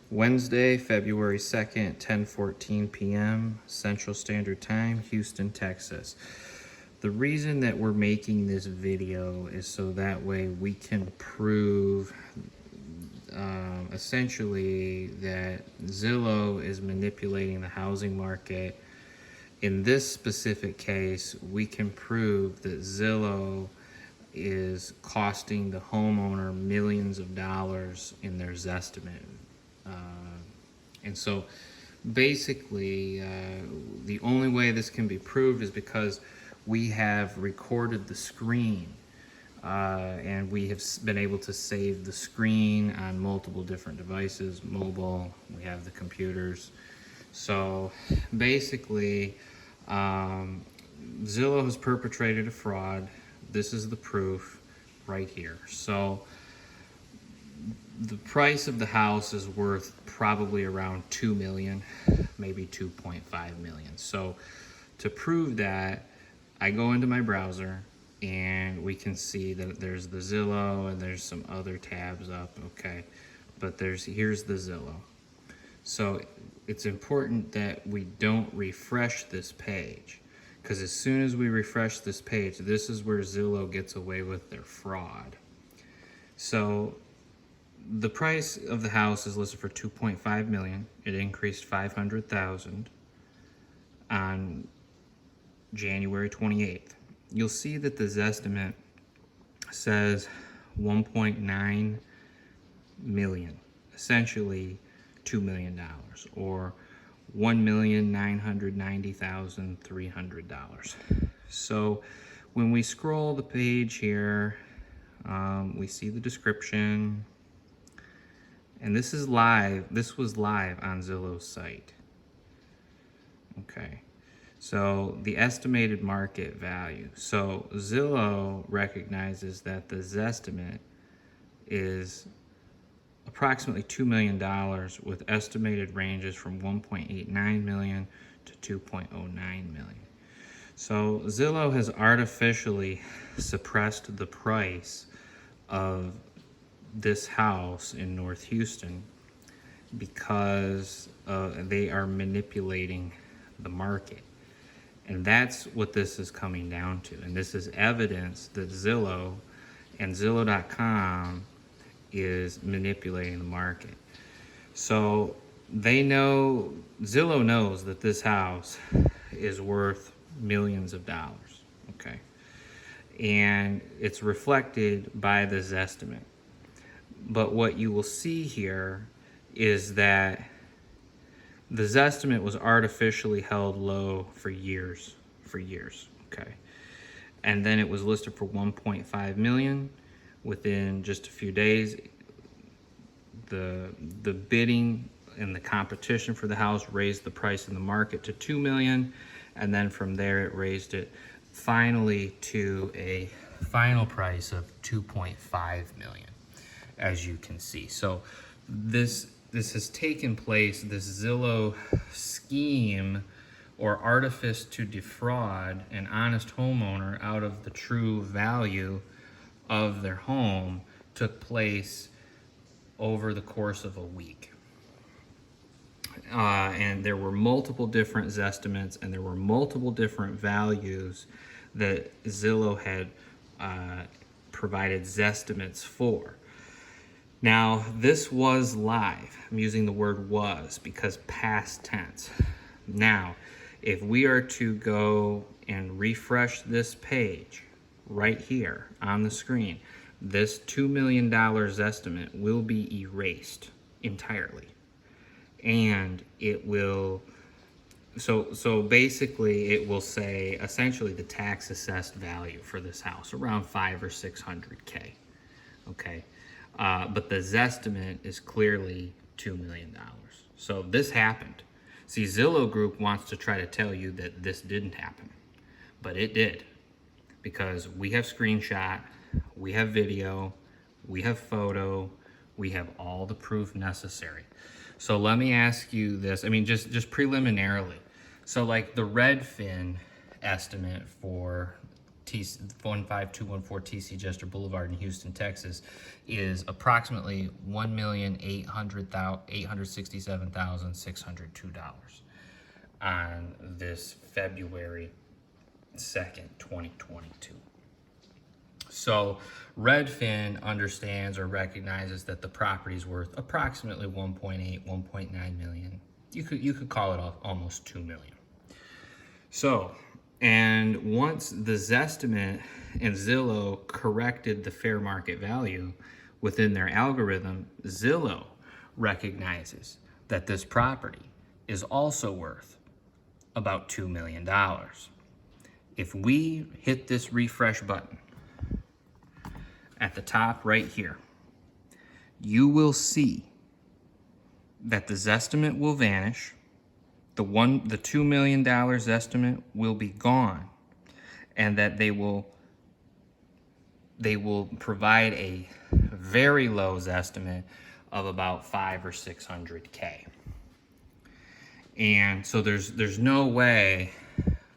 Wednesday, February 2nd, 10:14 p.m. Central Standard Time, Houston, Texas. The reason that we're making this video is so that way we can prove essentially that Zillow is manipulating the housing market. In this specific case, we can prove that Zillow is costing the homeowner millions of dollars in their Zestimate. And so basically, the only way this can be proved is because we have recorded the screen and we have been able to save the screen on multiple different devices, mobile, we have the computers. So basically, Zillow has perpetrated a fraud. This is the proof right here. So the price of the house is worth probably around 2 million, maybe 2.5 million. So to prove that, I go into my browser and we can see that there's the Zillow and there's some other tabs up, okay? But here's the Zillow. So it's important that we don't refresh this page, because as soon as we refresh this page, this is where Zillow gets away with their fraud. So the price of the house is listed for 2.5 million. It increased 500,000 on January 28th. You'll see that the Zestimate says 1.9 million, essentially $2 million, or $1,990,300. So when we scroll the page here, we see the description, and this is live. This was live on Zillow's site. Okay, so the estimated market value. So Zillow recognizes that the Zestimate is approximately $2 million, with estimated ranges from 1.89 million to 2.09 million. So Zillow has artificially suppressed the price of this house in North Houston because they are manipulating the market. And that's what this is coming down to. And this is evidence that Zillow and Zillow.com is manipulating the market. So Zillow knows that this house is worth millions of dollars, okay? And it's reflected by the Zestimate. But what you will see here is that the Zestimate was artificially held low for years, okay? And then it was listed for 1.5 million. Within just a few days, the bidding and the competition for the house raised the price in the market to 2 million, and then from there it raised it finally to a final price of 2.5 million, as you can see. So this has taken place, this Zillow scheme or artifice to defraud an honest homeowner out of the true value of their home took place over the course of a week. And there were multiple different Zestimates, and there were multiple different values that Zillow had provided Zestimates for. Now, this was live. I'm using the word was because past tense. Now, if we are to go and refresh this page right here on the screen, this $2 million Zestimate will be erased entirely. And it will, so basically it will say essentially the tax assessed value for this house, around 500 or 600K, okay? But the Zestimate is clearly $2 million. So this happened. See, Zillow Group wants to try to tell you that this didn't happen, but it did, because we have screenshot, we have video, we have photo, we have all the proof necessary. So let me ask you this, I mean, just preliminarily. So like the Redfin estimate for 15214 TC Jester Boulevard in Houston, Texas, is approximately $1,867,602 on this February 2nd, 2022. So Redfin understands or recognizes that the property is worth approximately 1.8, 1.9 million. You could call it almost 2 million. So, and once the Zestimate and Zillow corrected the fair market value within their algorithm, Zillow recognizes that this property is also worth about $2 million. If we hit this refresh button at the top right here, you will see that the Zestimate will vanish. The $2 million estimate will be gone, and that they will provide a very low estimate of about 500 or 600K. And so there's no way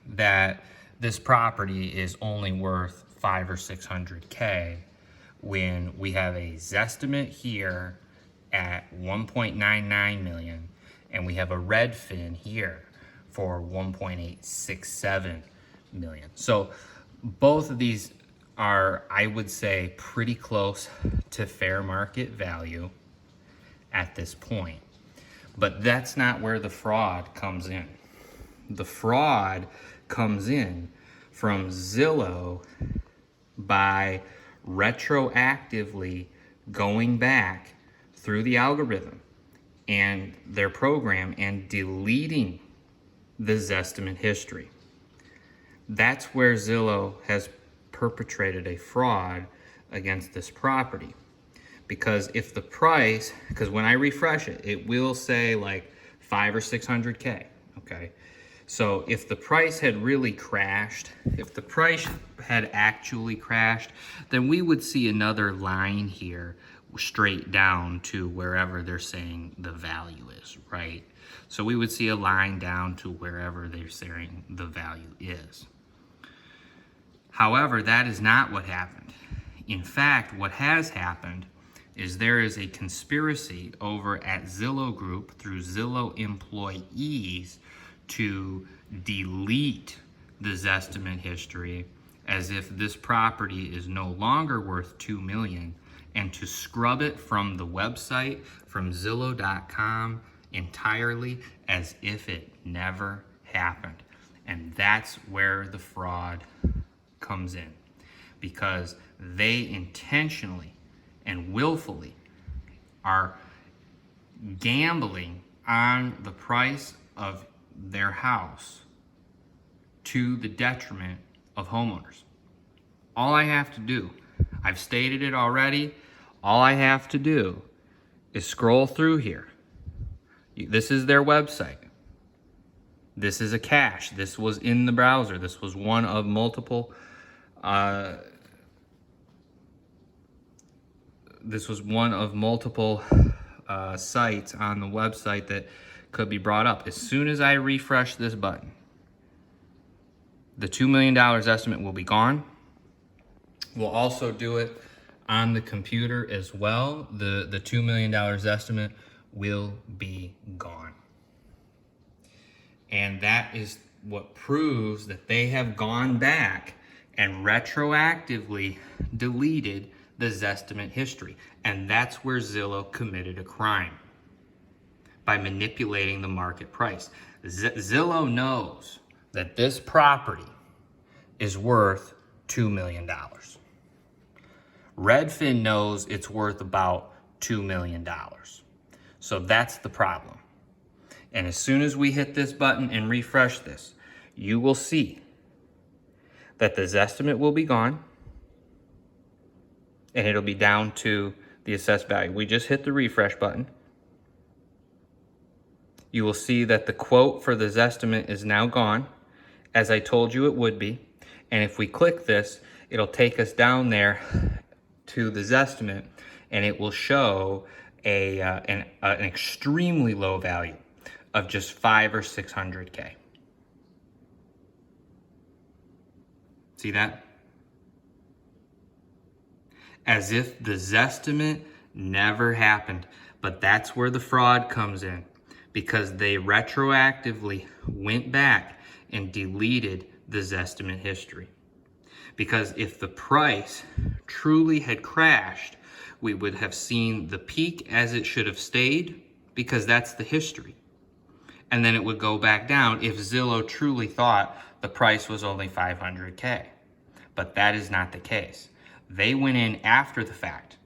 that this property is only worth 500 or 600K when we have a Zestimate here at 1.99 million, and we have a Redfin here for 1.867 million. So both of these are, I would say, pretty close to fair market value at this point. But that's not where the fraud comes in. The fraud comes in from Zillow by retroactively going back through the algorithm and their program and deleting the Zestimate history. That's where Zillow has perpetrated a fraud against this property. Because if the price, because when I refresh it, it will say like 500 or 600K, okay? So if the price had really crashed, if the price had actually crashed, then we would see another line here straight down to wherever they're saying the value is, right? So we would see a line down to wherever they're saying the value is. However, that is not what happened. In fact, what has happened is there is a conspiracy over at Zillow Group through Zillow employees to delete the Zestimate history as if this property is no longer worth $2 million, and to scrub it from the website, from Zillow.com entirely, as if it never happened. And that's where the fraud comes in, because they intentionally and willfully are gambling on the price of their house to the detriment of homeowners. All I have to do, I've stated it already, all I have to do is scroll through here. This is their website. This is a cache. This was in the browser. This was one of multiple sites on the website that could be brought up. As soon as I refresh this button, the $2 million estimate will be gone. We'll also do it on the computer as well. The $2 million estimate will be gone. And that is what proves that they have gone back and retroactively deleted the Zestimate history. And that's where Zillow committed a crime, by manipulating the market price. Zillow knows that this property is worth $2 million. Redfin knows it's worth about $2 million. So that's the problem. And as soon as we hit this button and refresh this, you will see that the Zestimate will be gone, and it'll be down to the assessed value. We just hit the refresh button. You will see that the quote for the Zestimate is now gone, as I told you it would be. And if we click this, it'll take us down there to the Zestimate, and it will show an extremely low value of just 500 or 600K. See that? as if the Zestimate never happened. But that's where the fraud comes in, because they retroactively went back and deleted the Zestimate history. Because if the price truly had crashed, we would have seen the peak as it should have stayed, because that's the history. And then it would go back down if Zillow truly thought the price was only 500K. But that is not the case. They went in after the fact.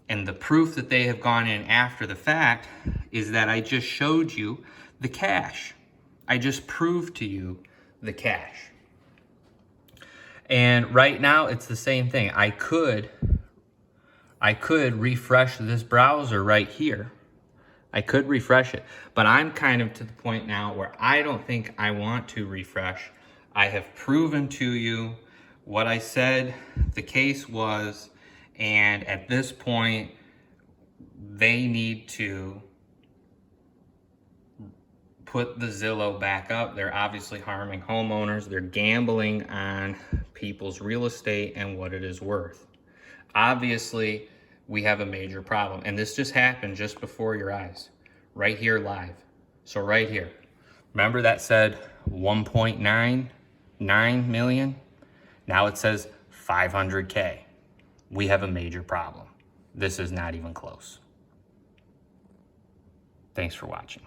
And the proof that they have gone in after the fact is that I just showed you the cash. I just proved to you the cash. And right now it's the same thing. I could refresh this browser right here. I could refresh it, but I'm kind of to the point now where I don't think I want to refresh. I have proven to you what I said the case was, and at this point, they need to put the Zillow back up. They're obviously harming homeowners. They're gambling on people's real estate and what it is worth. Obviously, we have a major problem, and this just happened just before your eyes, right here live. So right here, remember that said 1.99 million? Now it says 500K. We have a major problem. This is not even close. Thanks for watching.